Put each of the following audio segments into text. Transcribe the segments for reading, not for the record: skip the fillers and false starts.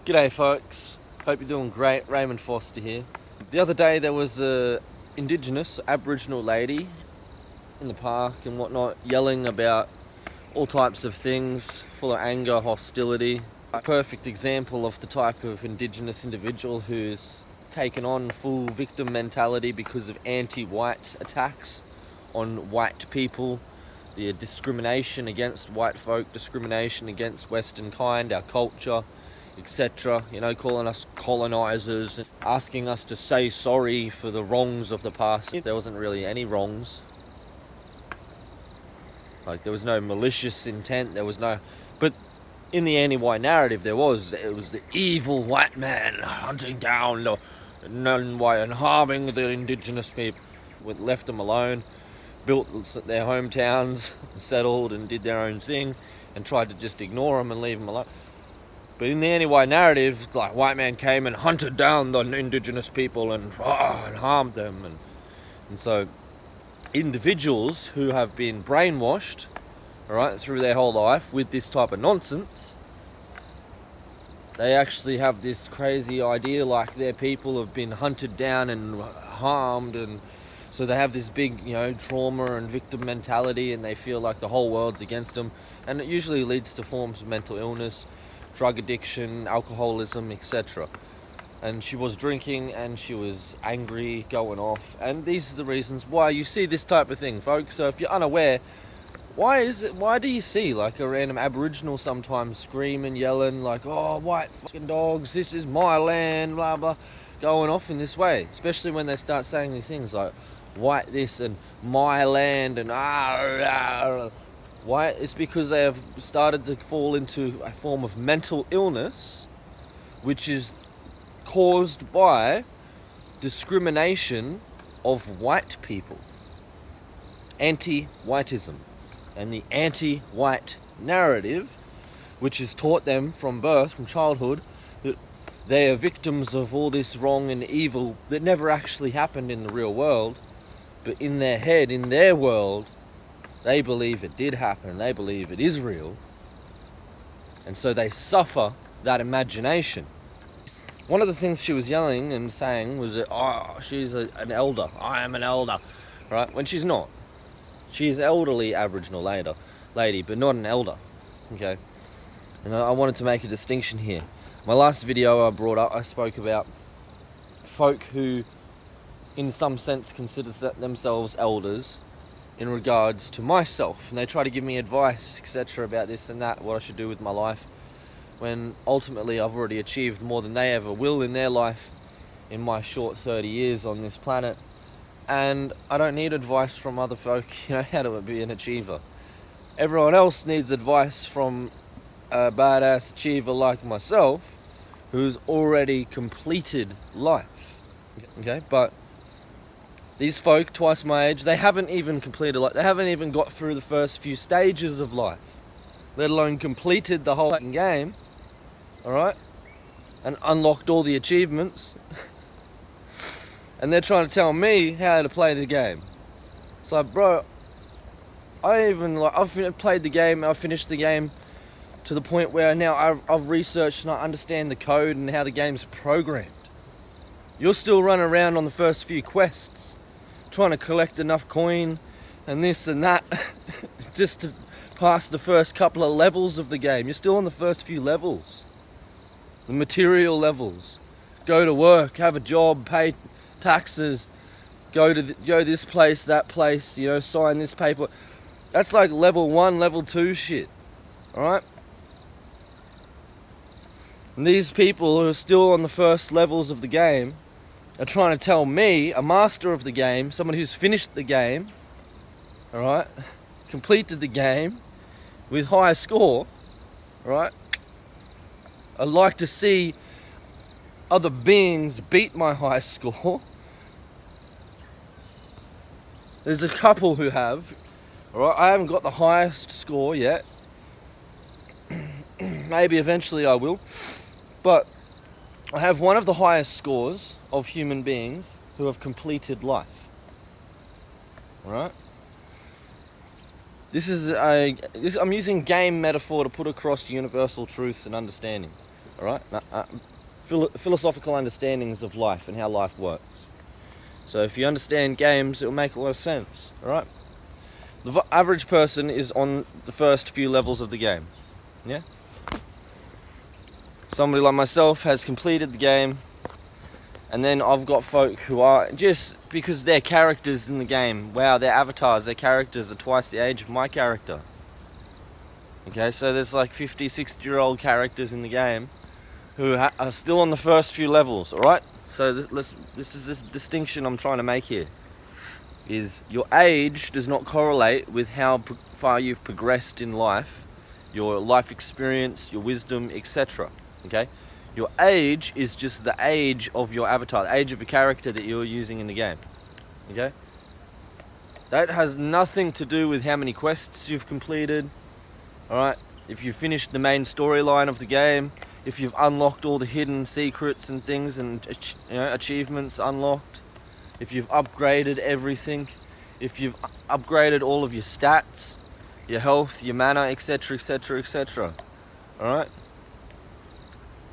G'day folks, hope you're doing great. Raymond Foster here. The other day there was a Indigenous Aboriginal lady in the park and whatnot yelling about all types of things, full of anger, hostility. A perfect example of the type of Indigenous individual who's taken on full victim mentality because of anti-white attacks on white people, the discrimination against white folk, discrimination against Western kind, our culture, etc. You know, calling us colonizers, asking us to say sorry for the wrongs of the past. There wasn't really any wrongs. Like, there was no malicious intent, there was no... But in the anti-white narrative, it was the evil white man hunting down the non-white and harming the Indigenous people. Left them alone, built their hometowns, settled and did their own thing, and tried to just ignore them and leave them alone. But in the anti-white narrative, like, white man came and hunted down the Indigenous people and harmed them. And so individuals who have been brainwashed, all right, through their whole life with this type of nonsense, they actually have this crazy idea like their people have been hunted down and harmed, and so they have this big, trauma and victim mentality, and they feel like the whole world's against them. And it usually leads to forms of mental illness, drug addiction, alcoholism, etc. And she was drinking and she was angry, going off. And these are the reasons why you see this type of thing, folks. So if you're unaware, why do you see like a random Aboriginal sometimes screaming, yelling like, "Oh, white fucking dogs, this is my land," blah blah, going off in this way? Especially when they start saying these things like white this and my land and Why? It's because they have started to fall into a form of mental illness, which is caused by discrimination of white people. Anti-whiteism. And the anti-white narrative, which is taught them from birth, from childhood, that they are victims of all this wrong and evil that never actually happened in the real world, but in their head, in their world, they believe it did happen, they believe it is real, and so they suffer that imagination. One of the things she was yelling and saying was that, she's an elder, I am an elder, right? When she's not. She's elderly Aboriginal lady, but not an elder, okay? And I wanted to make a distinction here. My last video I spoke about folk who, in some sense, consider themselves elders, in regards to myself, and they try to give me advice, etc., about this and that, what I should do with my life, when ultimately I've already achieved more than they ever will in their life in my short 30 years on this planet, and I don't need advice from other folk, how to be an achiever. Everyone else needs advice from a badass achiever like myself, who's already completed life, okay? But these folk, twice my age, they haven't even completed life. They haven't even got through the first few stages of life, let alone completed the whole game, alright? And unlocked all the achievements. And they're trying to tell me how to play the game. It's like, bro, I've played the game, I've finished the game to the point where now I've researched and I understand the code and how the game's programmed. You're still running around on the first few quests, trying to collect enough coin and this and that just to pass the first couple of levels of the game. You're still on the first few levels, the material levels. Go to work, have a job, pay taxes, go this place, that place, sign this paper. That's like level 1, level 2 shit, alright? And these people who are still on the first levels of the game are trying to tell me, a master of the game, someone who's finished the game, alright, completed the game with high score, alright? I'd like to see other beings beat my high score. There's a couple who have, alright? I haven't got the highest score yet. Maybe eventually I will, but I have one of the highest scores of human beings who have completed life. Alright? I'm using game metaphor to put across universal truths and understanding. all right? Philosophical understandings of life and how life works. So if you understand games, it'll make a lot of sense, all right? The average person is on the first few levels of the game, yeah? Somebody like myself has completed the game, and then I've got folk who are, just because their characters in the game, wow, their avatars, their characters are twice the age of my character. Okay, so there's like 50, 60-year-old characters in the game who are still on the first few levels, alright? So this is this distinction I'm trying to make here, is your age does not correlate with how far you've progressed in life, your life experience, your wisdom, etc. Okay? Your age is just the age of your avatar, the age of the character that you're using in the game. Okay? That has nothing to do with how many quests you've completed. Alright? If you've finished the main storyline of the game, if you've unlocked all the hidden secrets and things and achievements unlocked, if you've upgraded everything, if you've upgraded all of your stats, your health, your mana, etc, etc, etc. Alright?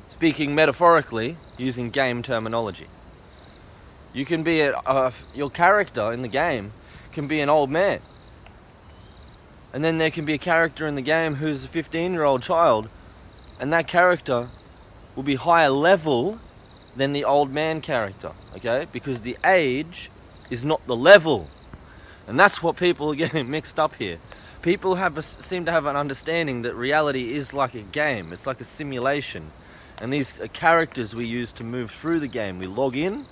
Speaking metaphorically, using game terminology. You can be your character in the game can be an old man. And then there can be a character in the game who's a 15-year-old child, and that character will be higher level than the old man character, okay? Because the age is not the level. And that's what people are getting mixed up here. People seem to have an understanding that reality is like a game. It's like a simulation. And these are characters we use to move through the game. We log in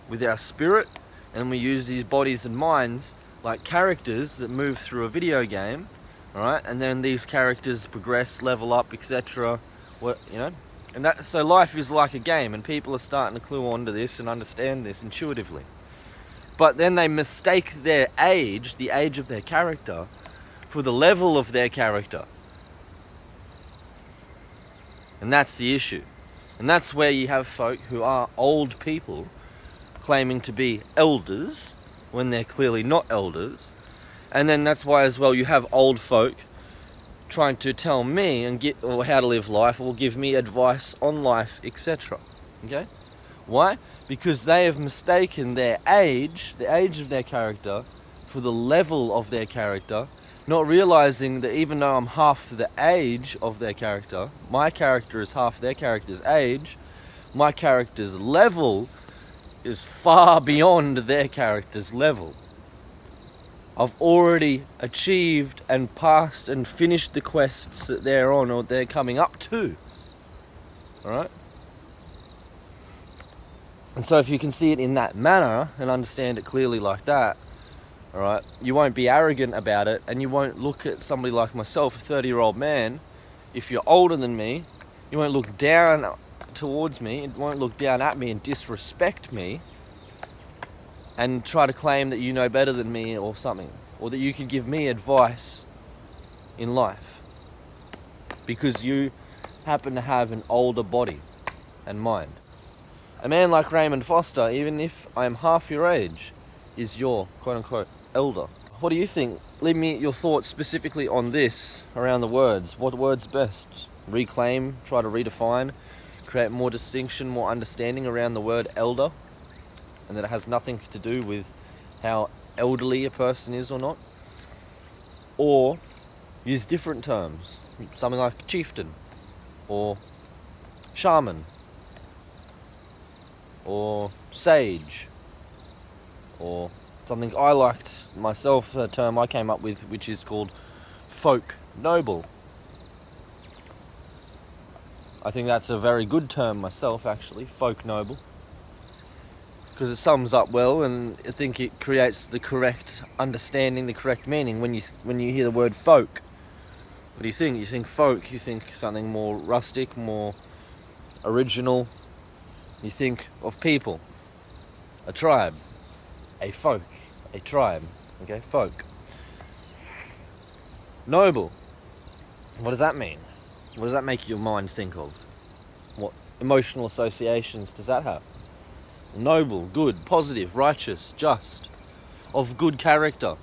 with our spirit, and we use these bodies and minds like characters that move through a video game, alright? And then these characters progress, level up, etc. And so life is like a game, and people are starting to clue onto this and understand this intuitively. But then they mistake their age, the age of their character, for the level of their character. And that's the issue. And that's where you have folk who are old people claiming to be elders when they're clearly not elders. And then that's why as well you have old folk trying to tell me or how to live life, or give me advice on life, etc. Okay? Why? Because they have mistaken their age, the age of their character, for the level of their character, not realizing that even though I'm half the age of their character, my character is half their character's age, my character's level is far beyond their character's level. I've already achieved and passed and finished the quests that they're on or they're coming up to. Alright? And so if you can see it in that manner and understand it clearly like that, alright, you won't be arrogant about it, and you won't look at somebody like myself, a 30-year-old man. If you're older than me, you won't look down towards me, it won't look down at me and disrespect me and try to claim that you know better than me or something, or that you can give me advice in life because you happen to have an older body and mind. A man like Raymond Foster, even if I'm half your age, is your quote-unquote elder. What do you think? Leave me your thoughts specifically on this around the words. What word's best? Reclaim, try to redefine, create more distinction, more understanding around the word elder, and that it has nothing to do with how elderly a person is or not. Or use different terms, something like chieftain, or shaman, or sage, or something I liked myself, a term I came up with, which is called Folknoble. I think that's a very good term myself, actually, Folknoble, because it sums up well, and I think it creates the correct understanding, the correct meaning. When you hear the word folk, what do you think? You think folk, you think something more rustic, more original. You think of people, a tribe, a folk, a tribe, okay, folk. Noble, what does that mean? What does that make your mind think of? What emotional associations does that have? Noble, good, positive, righteous, just, of good character,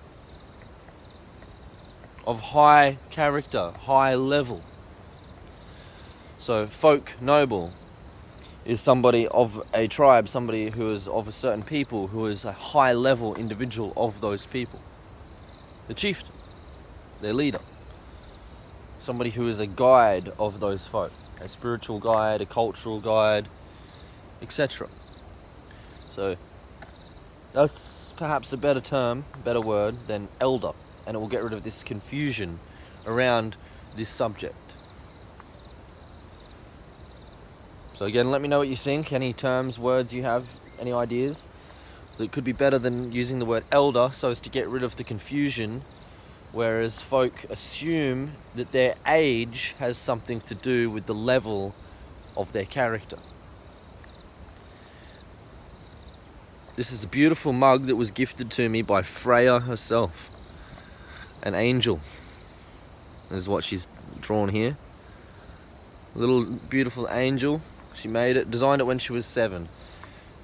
of high character, high level. So folk noble is somebody of a tribe, somebody who is of a certain people, who is a high level individual of those people. The chieftain, their leader. Somebody who is a guide of those folk. A spiritual guide, a cultural guide, etc. So that's perhaps a better term, better word than elder, and it will get rid of this confusion around this subject. So again, let me know what you think, any terms, words you have, any ideas that could be better than using the word elder so as to get rid of the confusion, whereas folk assume that their age has something to do with the level of their character. This is a beautiful mug that was gifted to me by Freya herself, an angel. This is what she's drawn here. A little beautiful angel. She made it, designed it when she was 7.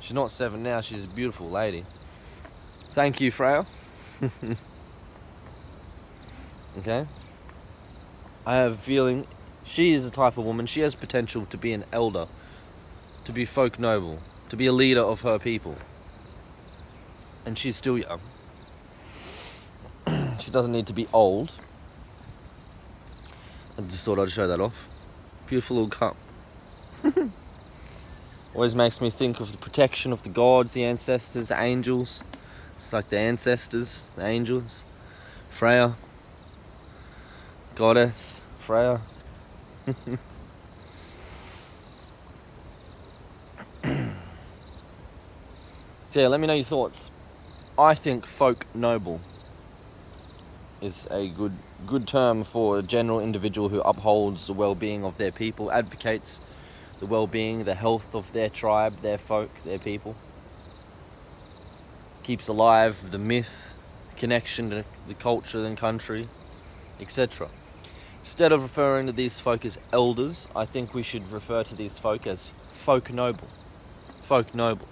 She's not 7 now, she's a beautiful lady. Thank you, Freya. Okay? I have a feeling she is the type of woman, she has potential to be an elder, to be folk noble, to be a leader of her people. And she's still young. She doesn't need to be old. I just thought I'd show that off. Beautiful little cup. Always makes me think of the protection of the gods, the ancestors, the angels. It's like the ancestors, the angels. Freya. Goddess. Freya. So yeah, let me know your thoughts. I think folk noble is a good term for a general individual who upholds the well-being of their people, advocates the well-being, the health of their tribe, their folk, their people. Keeps alive the myth, connection to the culture and country, etc. Instead of referring to these folk as elders, I think we should refer to these folk as folk noble. Folk noble.